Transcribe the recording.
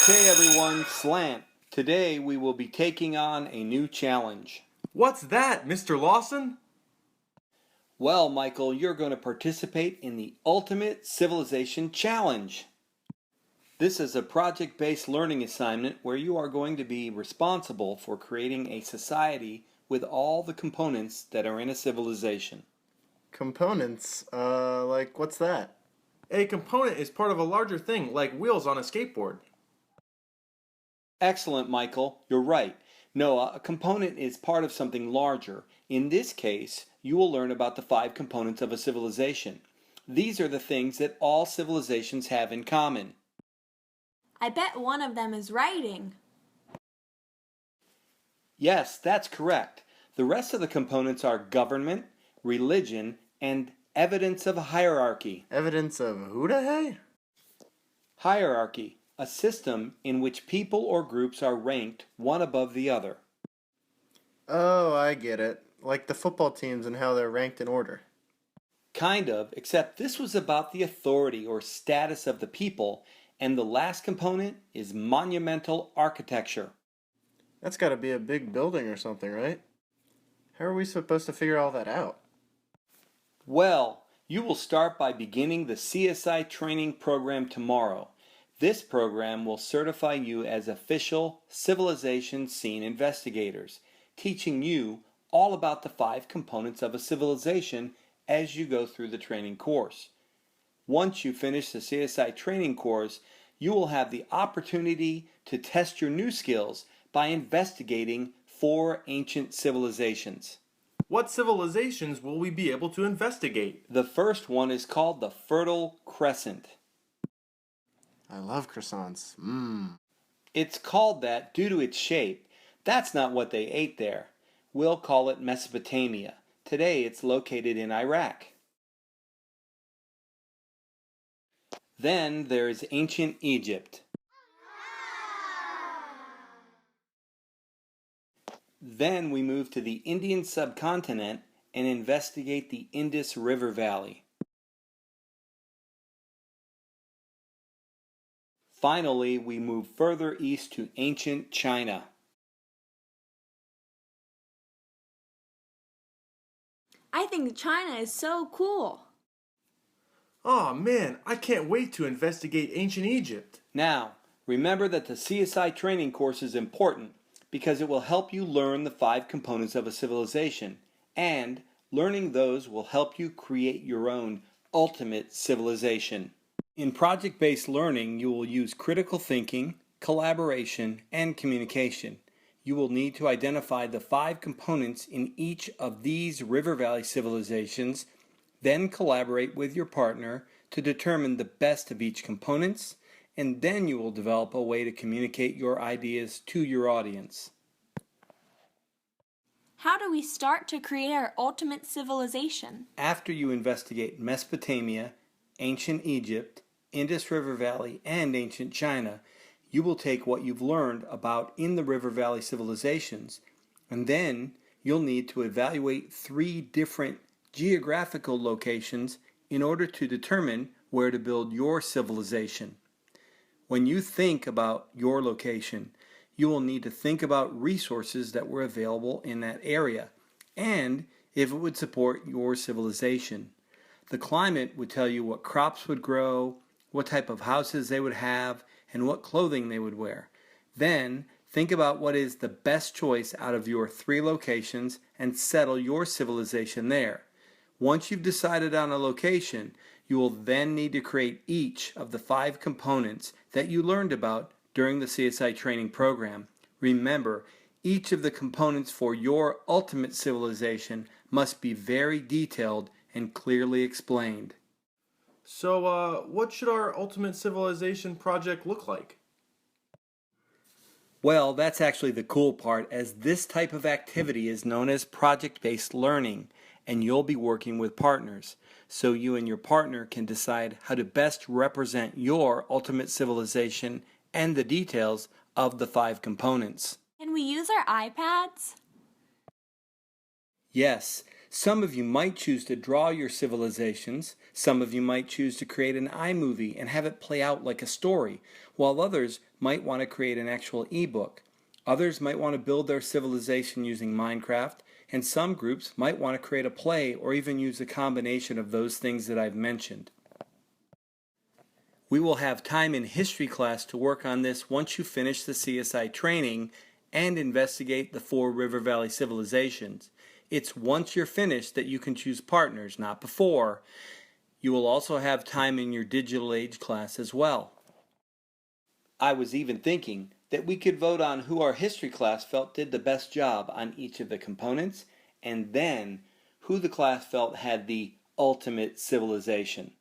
Okay everyone, Slant. Today we will be taking on a new challenge. What's that, Mr. Lawson? Well, Michael, you're going to participate in the Ultimate Civilization Challenge. This is a project-based learning assignment where you are going to be responsible for creating a society with all the components that are in a civilization. Components? Like what's that? A component is part of a larger thing, like wheels on a skateboard. Excellent, Michael. You're right. No, a component is part of something larger. In this case, you will learn about the 5 components of a civilization. These are the things that all civilizations have in common. I bet one of them is writing. Yes, that's correct. The rest of the components are government, religion, and evidence of hierarchy. Evidence of who the hey? Hierarchy, a system in which people or groups are ranked one above the other. Oh, I get it. Like the football teams and how they're ranked in order. Kind of, except this was about the authority or status of the people, and the last component is monumental architecture. That's gotta be a big building or something, right? How are we supposed to figure all that out? Well, you will start by beginning the CSI training program tomorrow. This program will certify you as official civilization scene investigators, teaching you all about the 5 components of a civilization as you go through the training course. Once you finish the CSI training course, you will have the opportunity to test your new skills by investigating 4 ancient civilizations. What civilizations will we be able to investigate? The first one is called the Fertile Crescent. I love croissants. It's called that due to its shape. That's not what they ate there. We'll call it Mesopotamia. Today it's located in Iraq. Then there is ancient Egypt. Then we move to the Indian subcontinent and investigate the Indus River Valley. Finally, we move further east to ancient China. I think China is so cool. Aw, man, I can't wait to investigate ancient Egypt. Now, remember that the CSI training course is important because it will help you learn the 5 components of a civilization, and learning those will help you create your own ultimate civilization. In project-based learning, you will use critical thinking, collaboration, and communication. You will need to identify the 5 components in each of these river valley civilizations, then collaborate with your partner to determine the best of each components, and then you will develop a way to communicate your ideas to your audience. How do we start to create our ultimate civilization? After you investigate Mesopotamia, ancient Egypt, Indus River Valley, and ancient China, you will take what you've learned about in the River Valley civilizations, and then you'll need to evaluate 3 different geographical locations in order to determine where to build your civilization. When you think about your location, you will need to think about resources that were available in that area and if it would support your civilization. The climate would tell you what crops would grow, what type of houses they would have, and what clothing they would wear. Then, think about what is the best choice out of your 3 locations and settle your civilization there. Once you've decided on a location, you will then need to create each of the 5 components that you learned about during the CSI training program. Remember, each of the components for your ultimate civilization must be very detailed and clearly explained. So, what should our ultimate civilization project look like? Well, that's actually the cool part, as this type of activity is known as project-based learning, and you'll be working with partners. So you and your partner can decide how to best represent your ultimate civilization and the details of the 5 components. Can we use our iPads? Yes, Some of you might choose to draw your civilizations, some of you might choose to create an iMovie and have it play out like a story, while others might want to create an actual ebook. Others might want to build their civilization using Minecraft, and some groups might want to create a play or even use a combination of those things that I've mentioned. We will have time in history class to work on this once you finish the CSI training and investigate the 4 River Valley civilizations. It's once you're finished that you can choose partners, not before. You will also have time in your digital age class as well. I was even thinking that we could vote on who our history class felt did the best job on each of the components, and then who the class felt had the ultimate civilization.